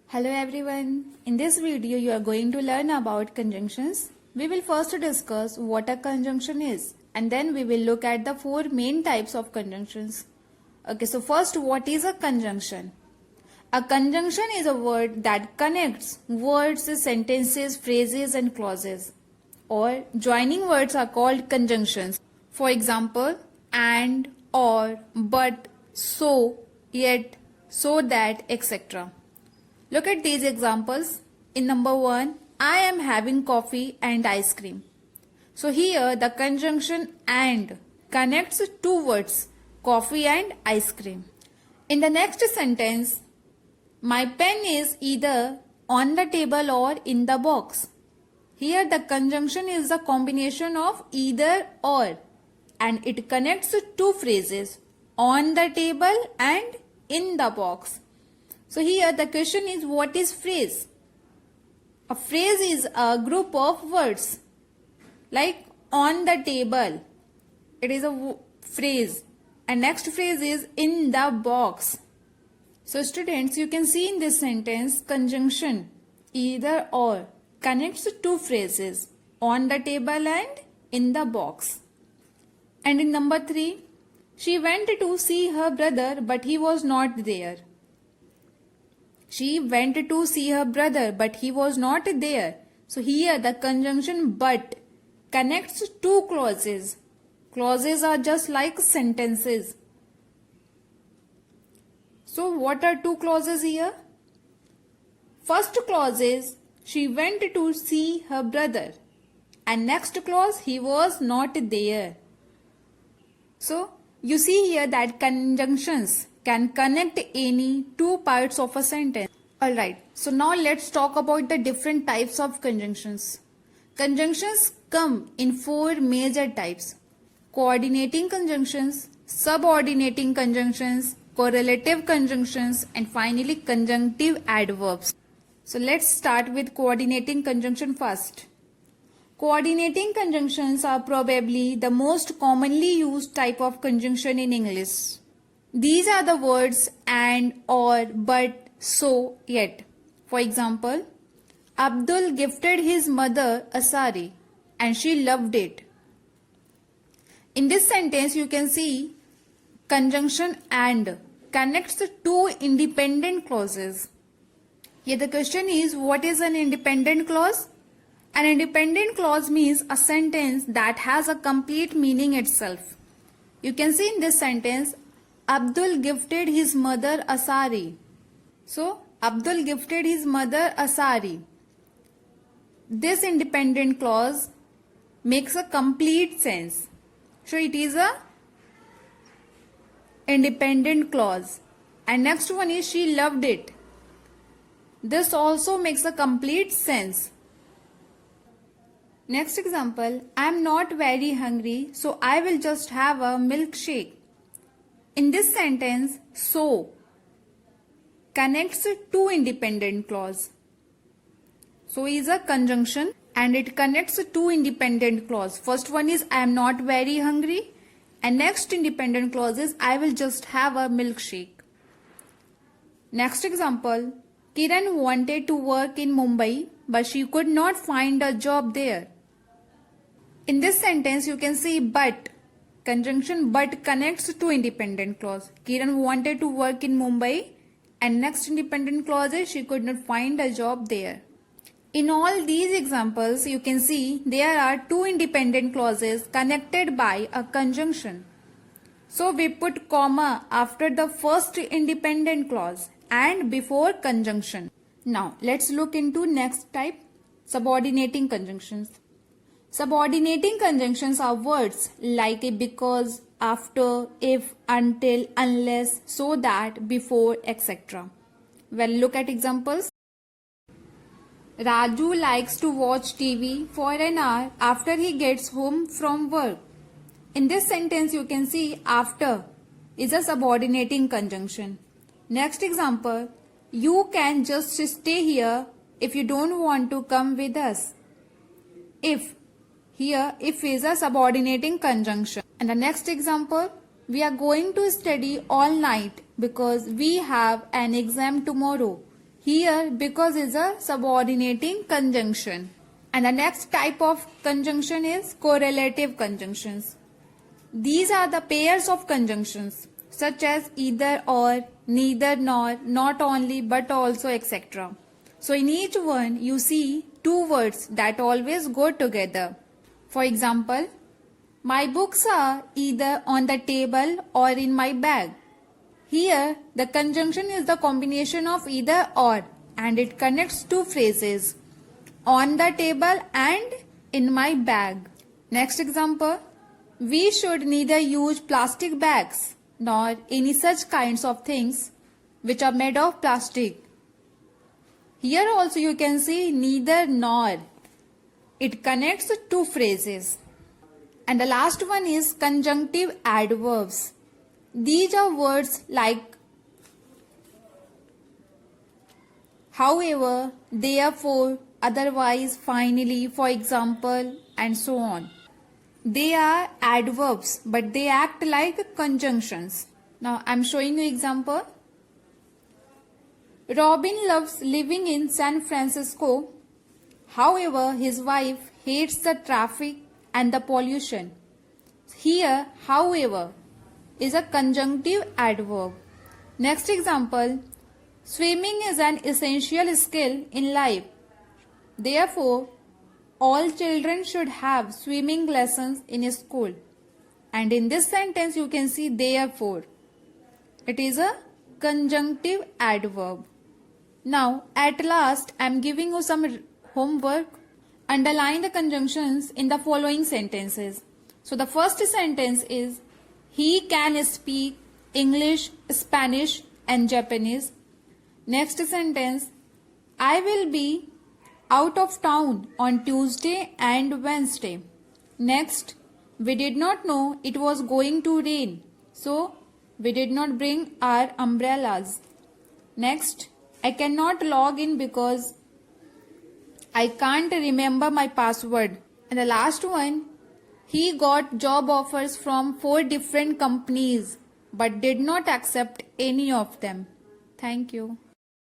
Hello everyone. In this video you are going to learn about conjunctions. We will first discuss what a conjunction is and then we will look at the four main types of conjunctions. Okay, so first, what is a conjunction? A conjunction is a word that connects words, sentences, phrases and clauses. Or joining words are called conjunctions. For example, and, or, but, so, yet, so that, etc. Look at these examples. In number 1, I am having coffee and ice cream. So here the conjunction and connects two words, coffee and ice cream. In the next sentence, my pen is either on the table or in the box. Here the conjunction is the combination of either or and it connects two phrases, on the table and in the box. So here the question is, what is phrase? A phrase is a group of words like on the table. It is a phrase. And next phrase is in the box. So students, you can see in this sentence conjunction either or connects two phrases, on the table and in the box. And in number 3, she went to see her brother but he was not there. She went to see her brother but he was not there. So here the conjunction but connects two clauses. Clauses are just like sentences. So what are two clauses here? First clause is she went to see her brother and next clause he was not there. So you see here that conjunctions can connect any two parts of a sentence. Alright, so now let's talk about the different types of conjunctions. Conjunctions come in four major types: coordinating conjunctions, subordinating conjunctions, correlative conjunctions, and finally conjunctive adverbs. So let's start with coordinating conjunction first. Coordinating conjunctions are probably the most commonly used type of conjunction in English. These are the words and, or, but, so, yet. For example, Abdul gifted his mother a sari and she loved it. In this sentence you can see conjunction and connects two independent clauses. Here the question is, what is an independent clause? An independent clause means a sentence that has a complete meaning itself. You can see in this sentence, Abdul gifted his mother a sari. So, Abdul gifted his mother a sari. This independent clause makes a complete sense. So, it is a independent clause. And next one is she loved it. This also makes a complete sense. Next example, I am not very hungry, so I will just have a milkshake. In this sentence, so connects two independent clause. So is a conjunction and it connects two independent clause. First one is I am not very hungry and next independent clause is I will just have a milkshake. Next example, Kiran wanted to work in Mumbai but she could not find a job there. In this sentence you can see but, conjunction but connects two independent clause. Kiran wanted to work in Mumbai and next independent clause is she could not find a job there. In all these examples you can see there are two independent clauses connected by a conjunction. So we put comma after the first independent clause and before conjunction. Now let's look into next type, subordinating conjunctions. Subordinating conjunctions are words like a because, after, if, until, unless, so that, before, etc. Well, look at examples. Raju likes to watch TV for an hour after he gets home from work. In this sentence you can see after is a subordinating conjunction. Next example, you can just stay here if you don't want to come with us. If, here if is a subordinating conjunction. And the next example, we are going to study all night because we have an exam tomorrow. Here because is a subordinating conjunction. And the next type of conjunction is correlative conjunctions. These are the pairs of conjunctions such as either or, neither nor, not only but also, etc. So in each one you see two words that always go together. For example, my books are either on the table or in my bag. Here the conjunction is the combination of either or and it connects two phrases, on the table and in my bag. Next example, we should neither use plastic bags nor any such kinds of things which are made of plastic. Here also you can see neither nor. It connects two phrases. And the last one is conjunctive adverbs. These are words like however, therefore, otherwise, finally, for example, and so on. They are adverbs, but they act like conjunctions. Now, I am showing you example. Robin loves living in San Francisco. However, his wife hates the traffic and the pollution. Here, however, is a conjunctive adverb. Next example, swimming is an essential skill in life. Therefore, all children should have swimming lessons in school. And in this sentence you can see therefore. It is a conjunctive adverb. Now at last I am giving you some homework. Underline the conjunctions in the following sentences. So the first sentence is he can speak English, Spanish and Japanese. Next sentence, I will be out of town on Tuesday and Wednesday. Next, we did not know it was going to rain, so we did not bring our umbrellas. Next, I cannot log in because I can't remember my password. And the last one, he got job offers from 4 different companies but did not accept any of them. Thank you.